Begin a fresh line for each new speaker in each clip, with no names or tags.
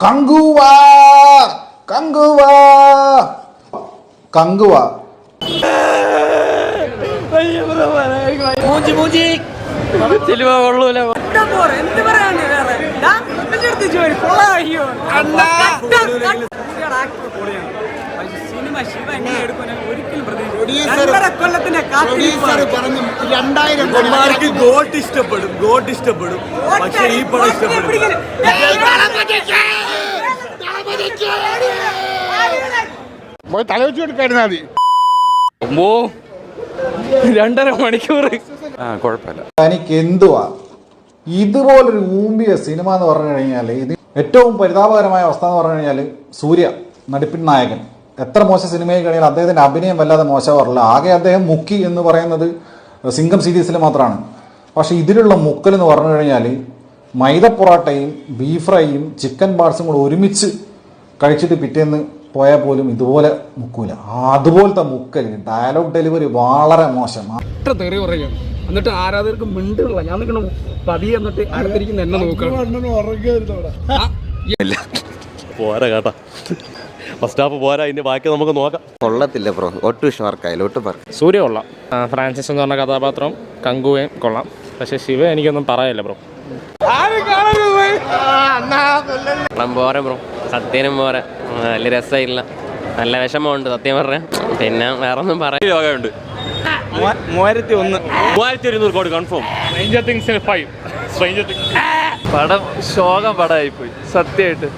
കങ്കുവ കങ്കുവ കങ്കുവ
മൂഞ്ചി മൂഞ്ചി സിനിമ കൊള്ളൂല. എന്ത് പറയാണ്ട് സിനിമ ശിവ എങ്ങനെ എടുക്കും ഒരിക്കലും
ഗോട്ട് ഇഷ്ടപ്പെടും പക്ഷേ ഈ പടം ഇഷ്ടപ്പെടും.
തലവെച്ച് കൊടുക്കായിരുന്നാ മതി.
2.5 മണിക്കൂർ കുഴപ്പമില്ല.
എനിക്ക് എന്തുവാ ഇതുപോലൊരു ഊമ്പിയ സിനിമ എന്ന് പറഞ്ഞു കഴിഞ്ഞാൽ, ഇത് ഏറ്റവും പരിതാപകരമായ അവസ്ഥ എന്ന് പറഞ്ഞു കഴിഞ്ഞാൽ, സൂര്യ നടിപ്പിൻ നായകൻ എത്ര മോശം സിനിമയിൽ കഴിഞ്ഞാൽ അദ്ദേഹത്തിന്റെ അഭിനയം വല്ലാതെ മോശമാറില്ല. ആകെ അദ്ദേഹം മുക്കി എന്ന് പറയുന്നത് സിംഗം സീരീസിൽ മാത്രമാണ്. പക്ഷെ ഇതിലുള്ള മുക്കൽ എന്ന് പറഞ്ഞു കഴിഞ്ഞാൽ മൈദ പൊറോട്ടയും ബീഫ് ഫ്രൈയും ചിക്കൻ പാർട്സും കൂടെ ഒരുമിച്ച് കഴിച്ചിട്ട് പിറ്റേന്ന് പോയാൽ പോലും ഇതുപോലെ മുക്കൂല. അതുപോലത്തെ മുക്കൽ, ഡയലോഗ് ഡെലിവറി വളരെ മോശം.
തെറി പറയുകയാണ്. എന്നിട്ട് ആരാധകർക്ക് മിണ്ടുള്ള ഞാൻ നിൽക്കണം പതിയെ എന്നിട്ട് അടുത്തിരിക്കുന്ന എന്നെ നോക്കണം.
പോരാ കേട്ടാ, ഫസ്റ്റ് ഹാഫ് പോരാ, ഇതിന്റെ ബാക്കി നമുക്ക് നോക്കാം.
കൊള്ളത്തില്ല ബ്രോ, ഒട്ടും ഇഷ്ടമാർക്കായാലും ഒട്ടും പറ.
സൂര്യ കൊള്ളാം, ഫ്രാൻസിസ് എന്ന് പറഞ്ഞ കഥാപാത്രം കങ്കുവയും കൊള്ളാം. പക്ഷെ ശിവ എനിക്കൊന്നും പറയല്ല ബ്രോ. പോരെ ബ്രോ, സത്യം പോരെ, വലിയ രസമില്ല, നല്ല വിഷമമുണ്ട് സത്യം പറഞ്ഞ. പിന്നെ വേറെ ഒന്നും പറയാനുണ്ട്.
3100 കോടി കൺഫേം.
പടം ശോകം പടമായിപ്പോയി സത്യമായിട്ട്,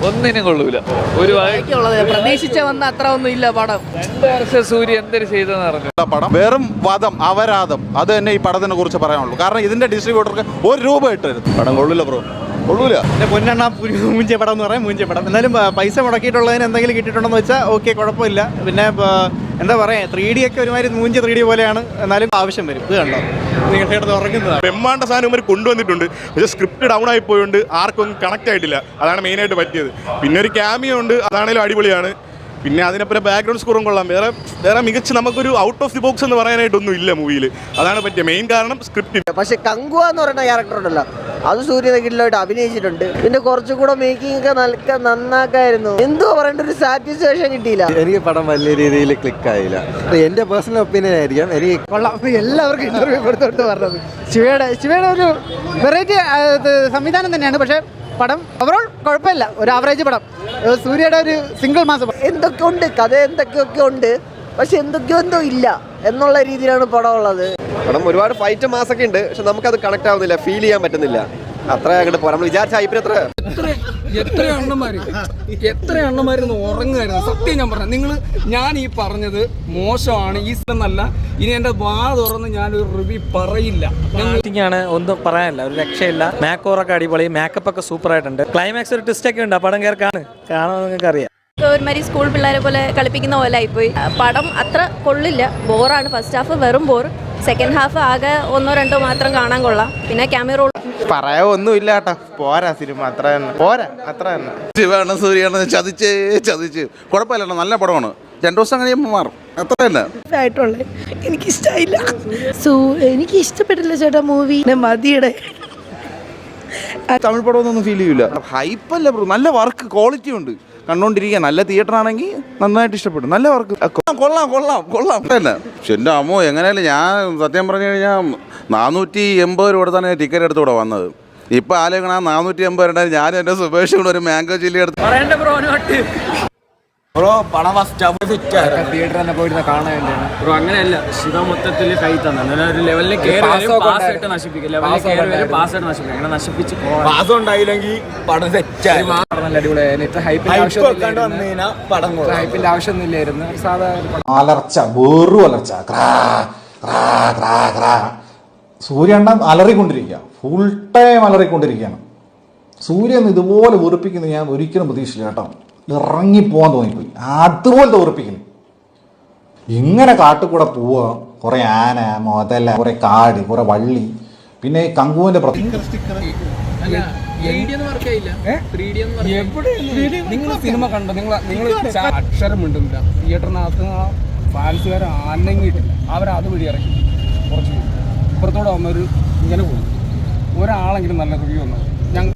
ഒന്നിനും കൊള്ളൂല. ഒരു
പ്രതീക്ഷിച്ച വന്ന അത്ര ഒന്നും ഇല്ല പടം.
2 വർഷം സൂര്യ എന്തൊരു ചെയ്തെന്ന് പറഞ്ഞു.
പടം വെറും വാദം, അപരാധം. അത് തന്നെ ഈ പടത്തിനെ കുറിച്ച് പറയാനുള്ളൂ. കാരണം ഇതിന്റെ ഡിസ്ട്രിബ്യൂട്ടർക്ക് ₹1 ഇട്ടരുത്. പടം കൊള്ളൂല ബ്രോ, കൊള്ളൂല.
പൊന്നെണ്ണ മൂഞ്ച പടം എന്ന് പറയാം, മൂഞ്ച പടം. എന്നാലും പൈസ മുടക്കിയിട്ടുള്ളതിന് എന്തെങ്കിലും കിട്ടിയിട്ടുണ്ടെന്ന് വെച്ചാൽ ഓക്കെ, കുഴപ്പമില്ല. പിന്നെ എന്താ പറയുക, 3D ഒക്കെ ഒരുമാതിരി മൂഞ്ച 3D പോലെയാണ്. എന്നാലും ആവശ്യം വരും. ഇത് കണ്ടോ, നിങ്ങൾ കിടന്ന് ഉറങ്ങുന്നതാണ്.
ബ്രഹ്മാണ്ട സാധനം ഇവർ കൊണ്ടുവന്നിട്ടുണ്ട്, പക്ഷേ സ്ക്രിപ്റ്റ് ഡൗൺ ആയി പോയോണ്ട് ആർക്കും ഒന്നും കണക്ട് ആയിട്ടില്ല. അതാണ് മെയിനായിട്ട് പറ്റിയത്. പിന്നെ ഒരു ക്യാമിയോ ഉണ്ട്, അതാണേലും അടിപൊളിയാണ്. പിന്നെ അതിനപ്പുറം ബാക്ക്ഗ്രൗണ്ട് സ്കോറും കൊള്ളാം. വേറെ മികച്ച നമുക്കൊരു ഔട്ട് ഓഫ് ദി ബോക്സ് എന്ന് പറയാനായിട്ടൊന്നും ഇല്ല മൂവിയിൽ. അതാണ് പറ്റിയ മെയിൻ കാരണം, സ്ക്രിപ്റ്റ്.
പക്ഷെ കങ്കുവ എന്ന് പറയുന്ന ക്യാരക്ടർ ഉണ്ടല്ലോ, അത് സൂര്യനകിലായിട്ട് അഭിനയിച്ചിട്ടുണ്ട്. പിന്നെ കുറച്ചും കൂടെ മേക്കിംഗ് ഒക്കെ നന്നാക്കായിരുന്നു. എന്തോ പറയേണ്ട ഒരു സാറ്റിസ്ഫാക്ഷൻ കിട്ടിയില്ല.
എനിക്ക് പടം വലിയ രീതിയിൽ ക്ലിക്ക് ആയില്ല. എന്റെ പേഴ്സണൽ ഒപ്പീനിയൻ ആയിരിക്കാം. എനിക്ക് കൊള്ളാം, എല്ലാവർക്കും ഇന്റർവ്യൂ കൊടുത്തോട്ട് പറഞ്ഞത്. ശിവയുടെ ഒരു വെറൈറ്റി സംവിധാനം തന്നെയാണ്. പക്ഷെ പടം ഓവറോൾ കുഴപ്പമില്ല, ഒരു ആവറേജ് പടം. സൂര്യയുടെ ഒരു സിംഗിൾ മാസം
എന്തൊക്കെ ഉണ്ട്, കഥ എന്തൊക്കെയൊക്കെ ഉണ്ട്, പക്ഷെ എന്തൊക്കെയോ എന്തോ ഇല്ല എന്നുള്ള രീതിയിലാണ് പടം ഉള്ളത്.
പടം ഒരുപാട് ഫൈറ്റ് മാസൊക്കെ ഉണ്ട്, പക്ഷെ നമുക്കത് കണക്ട് ആവുന്നില്ല, ഫീൽ ചെയ്യാൻ പറ്റുന്നില്ല. അത്ര അങ്ങോട്ട് പോരാ, നമ്മൾ വിചാരിച്ച ഹൈപ്പിന്
എത്ര എണ്ണന്മാരുന്ന് ഉറങ്ങുമായിരുന്നു. സത്യം ഞാൻ പറഞ്ഞു, ഞാൻ ഈ പറഞ്ഞത് മോശമാണ് ഈ എന്നല്ല. ഇനി എന്റെ വാ തുറന്ന് ഞാനൊരു റിവ്യൂ പറയില്ല.
ആണ്, ഒന്നും പറയാനില്ല, ഒരു രക്ഷയില്ല. മേക്കോറൊക്കെ അടിപൊളി, മേക്കപ്പ് ഒക്കെ സൂപ്പർ ആയിട്ടുണ്ട്. ക്ലൈമാക്സ് ഒരു ട്വിസ്റ്റ് ഒക്കെ ഉണ്ട്. ആ പടം കാണാൻ നിങ്ങൾക്ക് അറിയാം.
ഒരുമാതിരി സ്കൂൾ പിള്ളേരെ പോലെ കളിപ്പിക്കുന്ന പോലെ ആയിപ്പോയി. പടം അത്ര കൊള്ളില്ല, ബോറാണ്. ഫസ്റ്റ് ഹാഫ് വെറും ബോർ, സെക്കൻഡ് ഹാഫ് ആകെ 1-2 മാത്രം കാണാൻ കൊള്ളാം. പിന്നെ ക്യാമറ റോൾ
പറയാ ഒന്നും ഇല്ല കേട്ടോ. പോരാ സിനിമ, അത്ര തന്നെ പോരാ, അത്ര തന്നെ.
ശിവാണ് സൂര്യാണ് ചതിച്ച് കുഴപ്പമില്ല, നല്ല പടമാണ്. 2 ദിവസം കഴിയുമ്പോൾ മാറും, അത്ര തന്നെ
ആയിട്ടുള്ളത്. എനിക്കിഷ്ടമായില്ല, എനിക്ക് ഇഷ്ടപ്പെട്ടില്ല ചേട്ടാ മൂവി. മതിയുടെ
തമിഴ് പടമൊന്നും ഫീൽ ചെയ്യൂല. ഹൈപ്പല്ല ബ്രോ, നല്ല വർക്ക്, ക്വാളിറ്റി ഉണ്ട്, കണ്ടോണ്ടിരിക്കുക. നല്ല തിയേറ്റർ ആണെങ്കിൽ നന്നായിട്ട് ഇഷ്ടപ്പെടും. നല്ല വർക്ക്, കൊള്ളാം തന്നെ. പക്ഷെ എൻ്റെ അമ്മോ, എങ്ങനെയാലും ഞാൻ സത്യം പറഞ്ഞു കഴിഞ്ഞാൽ 480 രൂപ തന്നെ ടിക്കറ്റ് എടുത്തുകൂടെ വന്നത്. ഇപ്പം ആലോചിക്കണം, ആ 480 ഞാനും എൻ്റെ സുബേഷും കൂടെ ഒരു മാംഗോ ചില്ലി എടുത്ത്.
ബ്രോ പടം ഫസ്റ്റ് ഹാഫ്
തിയേറ്ററിൽ തന്നെ പോയിരുന്ന കാണാൻ വേണ്ടിയാണ് ബ്രോ. അങ്ങനെയല്ല, ശിവ മൊത്തത്തിൽ കൈ തന്നെ ഒരു ലെവലിൽ പാസ്സായിട്ട് നശിപ്പിക്കും. അങ്ങനെ നശിപ്പിച്ച് പാസ് ഉണ്ടായില്ലെങ്കിൽ പടം തെറ്റായി. നല്ല അടിപൊളിയായിരുന്നു. ഇത്ര ഹൈപ്പിന്റെ ആവശ്യമൊന്നുമില്ലായിരുന്നു. സാധാരണ
അലർച്ച, വെറു അലർച്ച. സൂര്യണ്ണൻ അലറിക്കൊണ്ടിരിക്കുക, ഫുൾ ടൈം അലറിക്കൊണ്ടിരിക്കുകയാണ്. സൂര്യൻ ഇതുപോലെ വെറുപ്പിക്കുന്നത് ഞാൻ ഒരിക്കലും പ്രതീക്ഷിച്ചില്ല കേട്ടോ. ഇറങ്ങിപ്പോകാൻ തോന്നിപ്പോയി, അതുപോലത്തെ ഉറപ്പിക്കുന്നു. ഇങ്ങനെ കാട്ടുകൂടെ പോവുക, കുറെ ആന, മുതല, കുറെ കാട്, കുറെ വള്ളി. പിന്നെ കങ്കുവിന്റെ
നിങ്ങൾ സിനിമ കണ്ടോ? നിങ്ങൾ അക്ഷരം മിണ്ടുന്നില്ല. തിയേറ്ററിനകത്ത് ഫാൻസുകാർ ആനങ്ങിയിട്ടില്ല, അവരത് വഴി ഇറങ്ങി കുറച്ച് ഇപ്പുറത്തോടെ വന്നൊരു ഇങ്ങനെ പോകും. ഒരാളെങ്കിലും നല്ല റിവ്യൂ വന്നത് ഞങ്ങൾ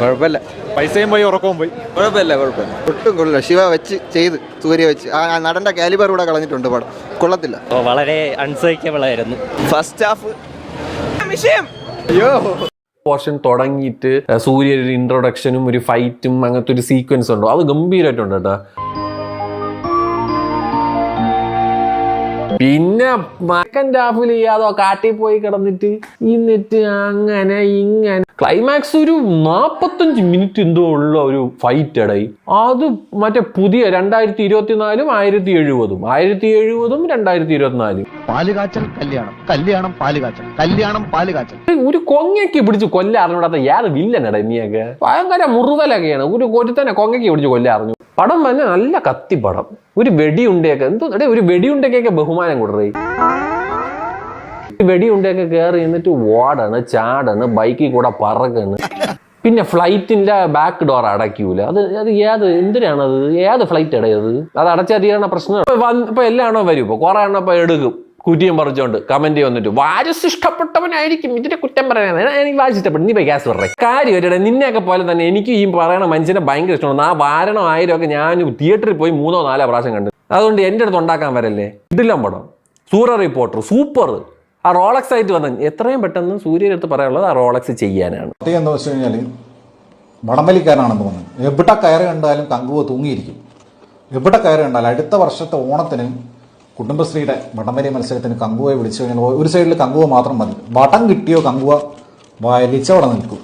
കുഴപ്പമില്ല.
പൈസയും പോയി ഉറക്കവും പോയി.
കുഴപ്പമില്ല ഒട്ടും കൊള്ളില്ല. ശിവ വെച്ച് ചെയ്ത് സൂര്യ വെച്ച് ആ നടന്റെ കാലിബർ കൂടെ കളഞ്ഞിട്ടുണ്ട് പടം. കൊള്ളത്തില്ല.
വളരെ അൺസൈക്കബിൾ ആയിരുന്നു
ഫസ്റ്റ് ഹാഫ് വിഷയം.
പോർഷൻ തുടങ്ങിയിട്ട് സൂര്യ ഒരു ഇൻട്രൊഡക്ഷനും ഒരു ഫൈറ്റും അങ്ങനത്തെ ഒരു സീക്വൻസ് ഉണ്ടോ, അത് ഗംഭീരമായിട്ടുണ്ട് കേട്ടോ. പിന്നെ സെക്കൻഡ് ഹാഫിൽ ചെയ്യാതോ കാട്ടിൽ പോയി കിടന്നിട്ട് എന്നിട്ട് അങ്ങനെ ഇങ്ങനെ ക്ലൈമാക്സ് ഒരു 45 മിനിറ്റ് എന്തോ ഉള്ള ഒരു ഫൈറ്റ് ഇടയി. അത് മറ്റേ പുതിയ 2024 1070 2024
പാലുകാച്ചൽ കല്യാണം കല്യാണം പാലുകാച്ചൽ കല്യാണം പാലുകാച്ചൽ.
ഒരു കൊങ്ങയ്ക്ക് പിടിച്ച് കൊല്ലാറിഞ്ഞൂടാത്ത ഏത് വില്ലനട നീയൊക്കെ. ഭയങ്കര മുറുവലൊക്കെയാണ്. ഒരുത്തനെ കൊങ്ങയ്ക്ക് പിടിച്ച് കൊല്ലാറിഞ്ഞു. പടം തന്നെ നല്ല കത്തിപ്പടം. ഒരു വെടിയുണ്ടയൊക്കെ എന്തോ ഒരു വെടിയുണ്ടൊക്കെ ബഹുമാനം കൊടുറേ. വെടിയുണ്ടയൊക്കെ കയറി എന്നിട്ട് ഓടാണ്, ചാടാണ്, ബൈക്കിൽ കൂടെ പറക്കാണ്. പിന്നെ ഫ്ലൈറ്റിന്റെ ബാക്ക് ഡോർ അടയ്ക്കൂല. അത് എന്തിനാണത്? ഏത് ഫ്ലൈറ്റ് അടയത്? അത് അടച്ചാൽ തീരണ പ്രശ്നം. ഇപ്പൊ എല്ലാ എണ്ണോ വരും. ഇപ്പൊ കുറെ എണ്ണം ഇപ്പൊ എടുക്കും കുറ്റിയും പറിച്ചോണ്ട് കമന്റ് വന്നിട്ട് വാരസ് ഇഷ്ടപ്പെട്ടവനായിരിക്കും ഇതിന്റെ കുറ്റം പറയാൻ. എനിക്ക് വാരിസ് ഇഷ്ടപ്പെട്ടു, നീ പോയി ഗ്യാസ് പറ. കാര്യം നിന്നെയൊക്കെ പോലെ തന്നെ എനിക്ക് ഈ പറയണ മനുഷ്യനെ ഭയങ്കര ഇഷ്ടമാണ്. ആ 1000 ഒക്കെ ഞാൻ തിയേറ്ററിൽ പോയി 3-4 പ്രാവശ്യം കണ്ടു. അതുകൊണ്ട് എൻ്റെ അടുത്ത് ഉണ്ടാക്കാൻ വരല്ലേ. ഇടില്ല പടം. സൂര്യ റിപ്പോർട്ടർ സൂപ്പർ. ആ റോളക്സ് ആയിട്ട് വന്ന എത്രയും പെട്ടെന്ന് സൂര്യയുടെ അടുത്ത് പറയാനുള്ളത് ആ റോളക്സ് ചെയ്യാനാണ്.
എന്താ വെച്ച് കഴിഞ്ഞാൽ വടംവലിക്കാരനാണെന്ന് തോന്നുന്നു. എവിടെ കയറി കണ്ടാലും കങ്കുവ തൂങ്ങിയിരിക്കും. എവിടെ കയറി കണ്ടാലും അടുത്ത വർഷത്തെ ഓണത്തിന് കുടുംബശ്രീയുടെ വടംവലി മത്സരത്തിന് കങ്കുവയെ വിളിച്ചു കഴിഞ്ഞാൽ ഒരു സൈഡിൽ കങ്കുവ മാത്രം മതി. വടം കിട്ടിയോ കങ്കുവ വലിച്ചവിടെ നിൽക്കും.